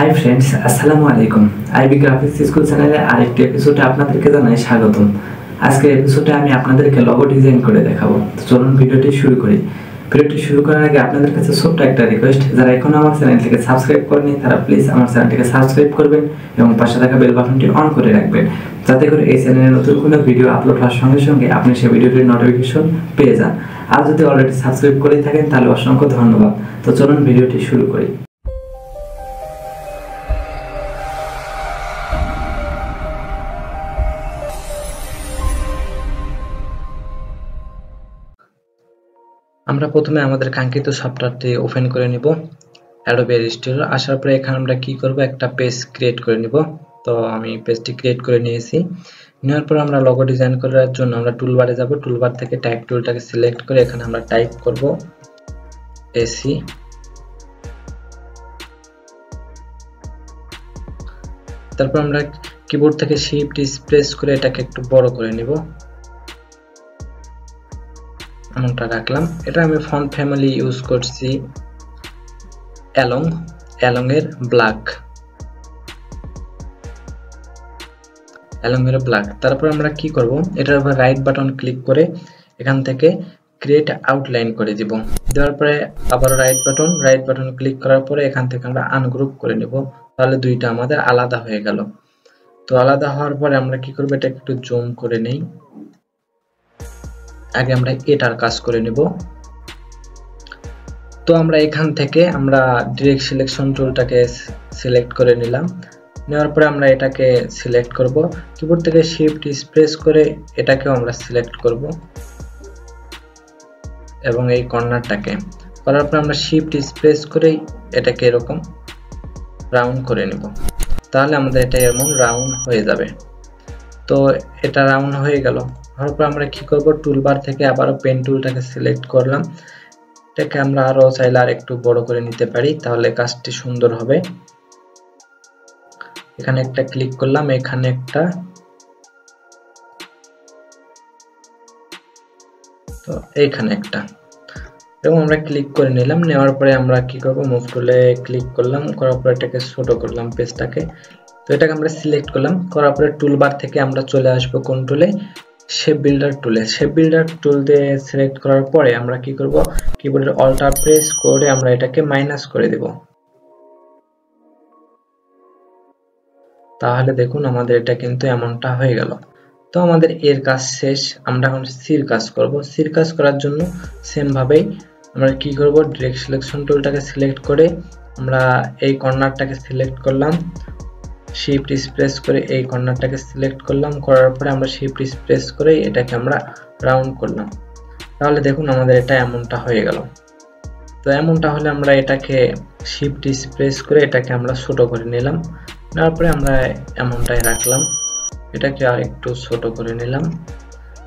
Hi friends, আসসালামু আলাইকুম। IB graphics school চ্যানেলে আরেকটি এপিসোডে আপনাদেরকে জানাই স্বাগতম। আজকের এপিসোডে আমি আপনাদেরকে লোগো ডিজাইন করে দেখাবো। তো চলুন ভিডিওটি শুরু করি। ভিডিওটি শুরু করার আগে আপনাদের কাছে ছোট্ট একটা রিকোয়েস্ট, যারা এখনো আমার চ্যানেলটিকে সাবস্ক্রাইব করেনি তারা প্লিজ আমার চ্যানেলটিকে সাবস্ক্রাইব করবেন এবং পাশে থাকা বেল বাটনটি অন করে রাখবেন, যাতে করে এই চ্যানেলে নতুন কোনো ভিডিও আপলোড হওয়ার সঙ্গে সঙ্গে আপনি সেই ভিডিওটির নোটিফিকেশন পেয়ে যান। আর যদি অলরেডি সাবস্ক্রাইব করে থাকেন তাহলে অসংখ্য ধন্যবাদ। তো চলুন ভিডিওটি শুরু করি। আমরা প্রথমে আমাদের কাঙ্ক্ষিত সফটওয়্যারটি ওপেন করে নিব, Adobe Illustrator। আসার পরে এখানে আমরা কি করব, একটা পেজ ক্রিয়েট করে নিব। তো আমি পেজটি ক্রিয়েট করে নিয়েছি। নেওয়ার পর আমরা লোগো ডিজাইন করার জন্য আমরা টুলবারে যাব। টুলবার থেকে টাইপ টুলটাকে সিলেক্ট করে এখানে আমরা টাইপ করব এসি। তারপর আমরা কিবোর্ড থেকে শিফট প্রেস করে এটাকে একটু বড় করে নিব, এমনটা রাখলাম। এটা আমি ফন্ট ফ্যামিলি ইউজ করছি অ্যালং এর ব্ল্যাক। তারপর আমরা কি করব, এটার উপর রাইট বাটন ক্লিক করে এখান থেকে ক্রিয়েট আউটলাইন করে দিব। দেওয়ার পরে আবার রাইট বাটন ক্লিক করার পরে এখান থেকে আমরা আনগ্রুপ করে নিব। তাহলে দুইটা আমাদের আলাদা হয়ে গেল। তো আলাদা হওয়ার পরে আমরা কি করব, এটা একটু জুম করে নেই। আগে আমরা এটার কাজ করে নিব। তো আমরা এখান থেকে আমরা ডিরেক্ট সিলেকশন টুলটাকে সিলেক্ট করে নিলাম। নেওয়ার পরে আমরা এটাকে সিলেক্ট করব, কিবোর্ড থেকে শিফট প্রেস করে এটাকেও আমরা সিলেক্ট করব এবং এই কর্নারটাকে করার পর আমরা শিফট প্রেস করে এটাকে এরকম রাউন্ড করে নিব। তাহলে আমাদের এটা এমন রাউন্ড হয়ে যাবে। তো এটা রাউন্ড হয়ে গেল। হওয়ার পর আমরা কি করব, টুলবার থেকে আবারও পেন টুলটাকে সিলেক্ট করলাম। এটাকে আমরা আরো চাইলে আর একটু বড় করে নিতে পারি, তাহলে কাজটি সুন্দর হবে। এখানে একটা ক্লিক করলাম, এখানে একটা, তো এইখানে একটা, এবং আমরা ক্লিক করে নিলাম। নেওয়ার পরে আমরা কি করব, মুভ টুলে ক্লিক করলাম, করার পরে এটাকে ছোট করলাম পেজটাকে। তো এটাকে আমরা সিলেক্ট করলাম, করার পরে টুলবার থেকে আমরা চলে আসব কোন টুলে, শেপ বিল্ডার টুলে। শেপ বিল্ডার টুল দিয়ে সিলেক্ট করার পরে আমরা কি করব, কিবোর্ডের অল্টার প্রেস করে আমরা এটাকে মাইনাস করে দেব। তাহলে দেখুন আমাদের এটা কিন্তু এমনটা হয়ে গেল। তো আমাদের এর কাজ শেষ। আমরা এখন সির কাজ করব। সির কাজ করার জন্য সেম ভাবেই আমরা কি করব, ডিরেক্ট সিলেকশন টুলটাকে সিলেক্ট করে আমরা এই কর্নারটাকে সিলেক্ট করলাম, শিফট প্রেস করে এই কর্নারটাকে সিলেক্ট করলাম। করার পরে আমরা শিফট প্রেস করে এটাকে আমরা রাউন্ড করলাম। তাহলে দেখুন আমাদের এটা এমনটা হয়ে গেল। তো এমনটা হলে আমরা এটাকে শিফট প্রেস করে এটাকে আমরা ছোট করে নিলাম। নেওয়ার পরে আমরা এমনটাই রাখলাম, এটাকে আর একটু ছোট করে নিলাম।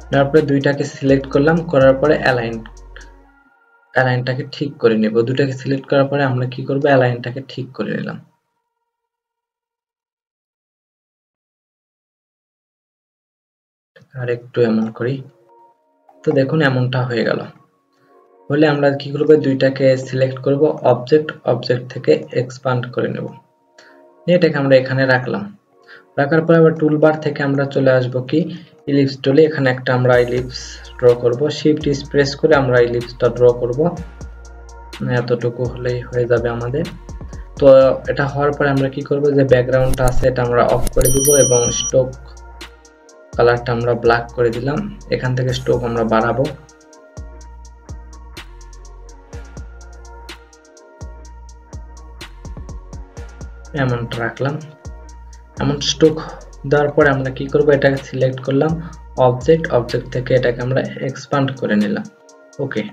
নেওয়ার পরে দুইটাকে সিলেক্ট করলাম, করার পরে অ্যালাইনটাকে ঠিক করে নেব। দুটাকে সিলেক্ট করার পরে আমরা কি করব, অ্যালাইনটাকে ঠিক করে নিলাম। আর একটু এমন করি। তো দেখুন এমনটা হয়ে গেল। হলে আমরা কি করব, দুইটাকে সিলেক্ট করব, অবজেক্ট থেকে এক্সপান্ড করে নেব। এটাকে আমরা এখানে রাখলাম। রাখার পর আবার টুলবার থেকে আমরা চলে আসব কি, ইলিপস টুলে। এখানে একটা আমরা ইলিপস ড্র করব, শিফট প্রেস করে আমরা ইলিপসটা ড্র করব। এতটুকু হলেই হয়ে যাবে আমাদের। তো এটা হওয়ার পরে আমরা কি করব, যে ব্যাকগ্রাউন্ডটা আছে এটা আমরা অফ করে দিব এবং স্ট্রোক কালারটা আমরা ব্ল্যাক করে দিলাম। এখান থেকে স্ট্রোক আমরা বাড়াবো। এমনটা রাখলাম। এমন স্ট্রোক দেওয়ার পরে আমরা কি করব, এটাকে সিলেক্ট করলাম, অবজেক্ট থেকে এটাকে আমরা এক্সপান্ড করে নিলাম। ওকে,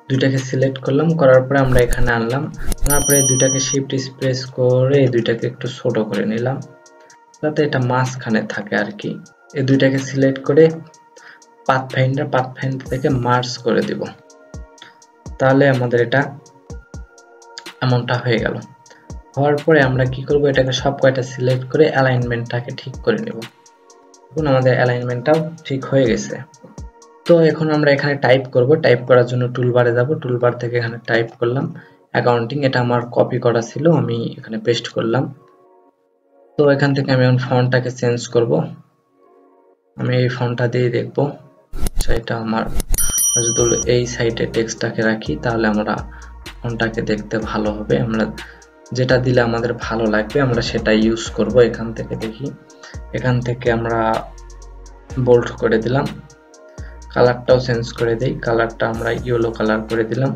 দুইটাকে সিলেক্ট করলাম, করার পরে আমরা এখানে আনলাম। আনার পরে দুইটাকে শিফট প্রেস করে এই দুইটাকে একটু ছোট করে নিলাম, যাতে এটা মাঝখানে থাকে আর কি। এই দুইটাকে সিলেক্ট করে পাথফাইন্ডার থেকে মার্জ করে দিব। তাহলে আমাদের এটা এমনটা হয়ে গেল। হওয়ার পরে আমরা কি করব, এটাকে সব কয়টা সিলেক্ট করে অ্যালাইনমেন্টটাকে ঠিক করে নেব। এখন আমাদের অ্যালাইনমেন্টটাও ঠিক হয়ে গেছে। তো এখন আমরা এখানে টাইপ করব। টাইপ করার জন্য টুলবারে যাব, টুলবার থেকে এখানে টাইপ করলাম অ্যাকাউন্টিং। এটা আমার কপি করা ছিল, আমি এখানে পেস্ট করলাম। তো এখান থেকে আমি এখন ফন্টটাকে চেঞ্জ করব। আমি এই ফন্টটা দিয়ে দেখব সেটা আমার যদি এই সাইডে টেক্সটটাকে রাখি তাহলে আমরা ফন্টটাকে দেখতে ভালো হবে। আমরা যেটা দিলে আমাদের ভালো লাগবে আমরা সেটা ইউজ করব। এখান থেকে দেখি, এখান থেকে আমরা বোল্ড করে দিলাম, কালারটাও চেঞ্জ করে দেই, কালারটা আমরা ইয়েলো কালার করে দিলাম।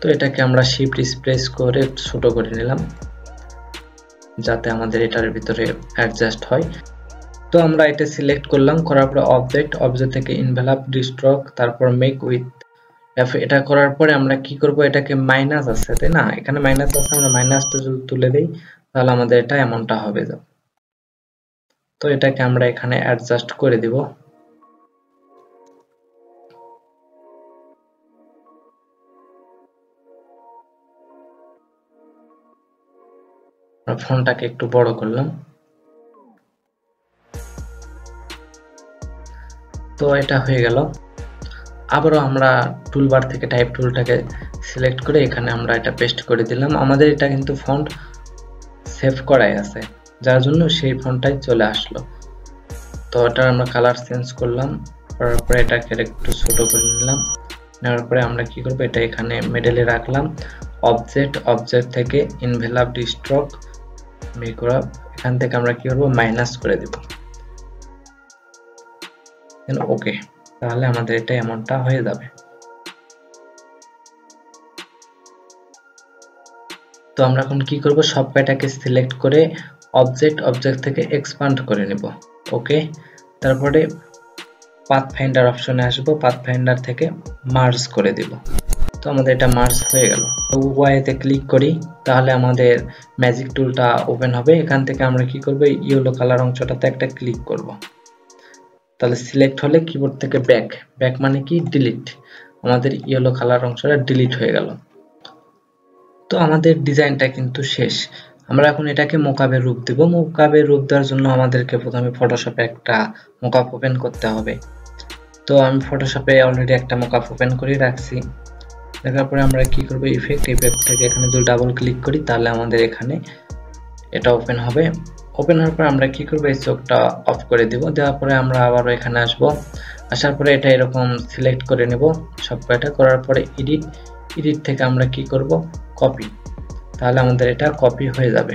তো এটাকে আমরা শিফট প্রেস করে ছোট করে নিলাম যাতে আমাদের এটার ভিতরে অ্যাডজাস্ট হয়। তো আমরা এটা সিলেক্ট করলাম, করার পরে অবজেক্ট থেকে ইনভেলপ ডিস্ট্রক, তারপর মেক উইথ। এটা করার পরে আমরা কি করব, এটাকে মাইনাস আছে তাই না, এখানে মাইনাস আছে, আমরা মাইনাসটা যদি তুলে দেই তাহলে আমাদের এটা এমনটা হবে। তো এটাকে আমরা এখানে অ্যাডজাস্ট করে দিব। ফন্টটাকে একটু বড় করলাম। তো এটা হয়ে গেল। আবারও আমরা টুলবার থেকে টাইপ টুলটাকে সিলেক্ট করে এখানে আমরা এটা পেস্ট করে দিলাম। আমাদের এটা কিন্তু ফন্ট সেভ করাই আছে, যার জন্য সেই ফন্টটাই চলে আসলো। তো এটা আমরা কালার চেঞ্জ করলাম, করার পরে এটাকে একটু ছোট করে নিলাম। নেওয়ার পরে আমরা কি করব, এটা এখানে মিডলে রাখলাম। অবজেক্ট থেকে ইনভেলপ ডিস্ট্রক মেকআপ, এখান থেকে আমরা কি করব, মাইনাস করে দেব। ওকে, তাহলে আমাদের এটা এমনটা হয়ে যাবে। তো আমরা এখন কি করব, সব কয়টাকে সিলেক্ট করে অবজেক্ট থেকে এক্সপান্ড করে নেব। ওকে, তারপরে পাথফাইন্ডার অপশনে আসব, পাথফাইন্ডার থেকে মার্জ করে দিব। তো আমাদের এটা মার্জ হয়ে গেল। ওয়াইতে ক্লিক করি তাহলে আমাদের ম্যাজিক টুলটা ওপেন হবে। এখান থেকে আমরা কি করব, ইয়েলো কালার অংশটাতে একটা ক্লিক করব। তাহলে সিলেক্ট হলে কিবোর্ড থেকে ব্যাক মানে কি, ডিলিট। আমাদের ইয়েলো কালার অংশটা ডিলিট হয়ে গেল। তো আমাদের ডিজাইনটা কিন্তু শেষ। আমরা এখন এটাকে মোকাবের রূপ দেব। মোকাবের রূপ দেওয়ার জন্য আমাদেরকে প্রথমে ফটোশপে একটা মোকাপ ওপেন করতে হবে। তো আমি ফটোশপে অলরেডি একটা মোকাপ ওপেন করে রাখছি। দেখার পরে আমরা কি করব, ইফেক্ট থেকে এখানে যদি ডাবল ক্লিক করি তাহলে আমাদের এখানে এটা ওপেন হবে। ওপেন হওয়ার পর আমরা কি করব, এই চোখটা অফ করে দিব। দেওয়ার পরে আমরা আবার এখানে আসব, আসার পরে এটা এরকম সিলেক্ট করে নেব সব কয়টা। করার পরে এডিট থেকে আমরা কি করব, কপি। তাহলে আমাদের এটা কপি হয়ে যাবে।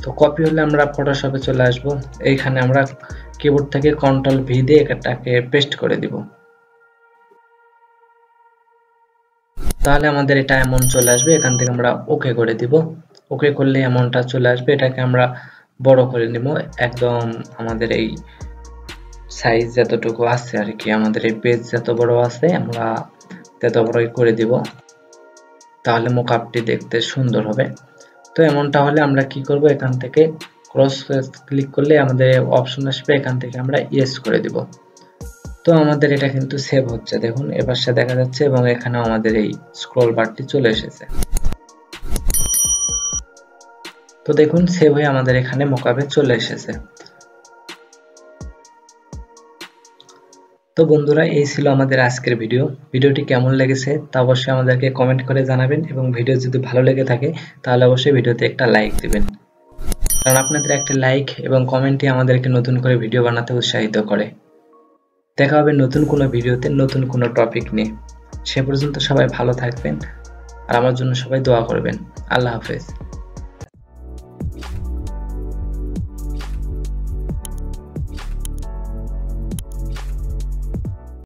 তো কপি হলে আমরা ফটোশপে চলে আসব। এইখানে আমরা কিবোর্ড থেকে কন্ট্রোল ভি দিয়ে এটাকে পেস্ট করে দিব। তাহলে আমাদের এটা এমন চলে আসবে। এখান থেকে আমরা ওকে করে দিব। ওকে করলে এমনটা চলে আসবে। এটাকে আমরা বড় করে নিব একদম, আমাদের এই সাইজ যতটুকু আছে আর কি, আমাদের এই পেজ যত বড় আছে আমরা তত বড়ই করে দিব, তাহলে মোকআপটি দেখতে সুন্দর হবে। তো এমনটা হলে আমরা কি করব, এখান থেকে ক্রস ক্লিক করলে আমাদের অপশন আসবে, এখান থেকে আমরা ইয়েস করে দিব। তো আমাদের এটা কিন্তু সেভ হচ্ছে, দেখুন এবার সে দেখা যাচ্ছে, এবং এখানে আমাদের এই স্ক্রল বারটি চলে এসেছে। তো দেখুন সেভ হয়ে আমাদের এখানে মোকাবে চলে এসেছে। তো বন্ধুরা, এই ছিল আমাদের আজকের ভিডিওটি কেমন লেগেছে তা অবশ্যই আমাদেরকে কমেন্ট করে জানাবেন, এবং ভিডিও যদি ভালো লেগে থাকে তাহলে অবশ্যই ভিডিওতে একটা লাইক দিবেন, কারণ আপনাদের একটা লাইক এবং কমেন্টই আমাদেরকে নতুন করে ভিডিও বানাতে উৎসাহিত করে। দেখা হবে নতুন কোনো ভিডিওতে নতুন কোনো টপিক নিয়ে। সে পর্যন্ত সবাই ভালো থাকবেন, আর আমার জন্য সবাই দোয়া করবেন। আল্লাহ হাফেজ।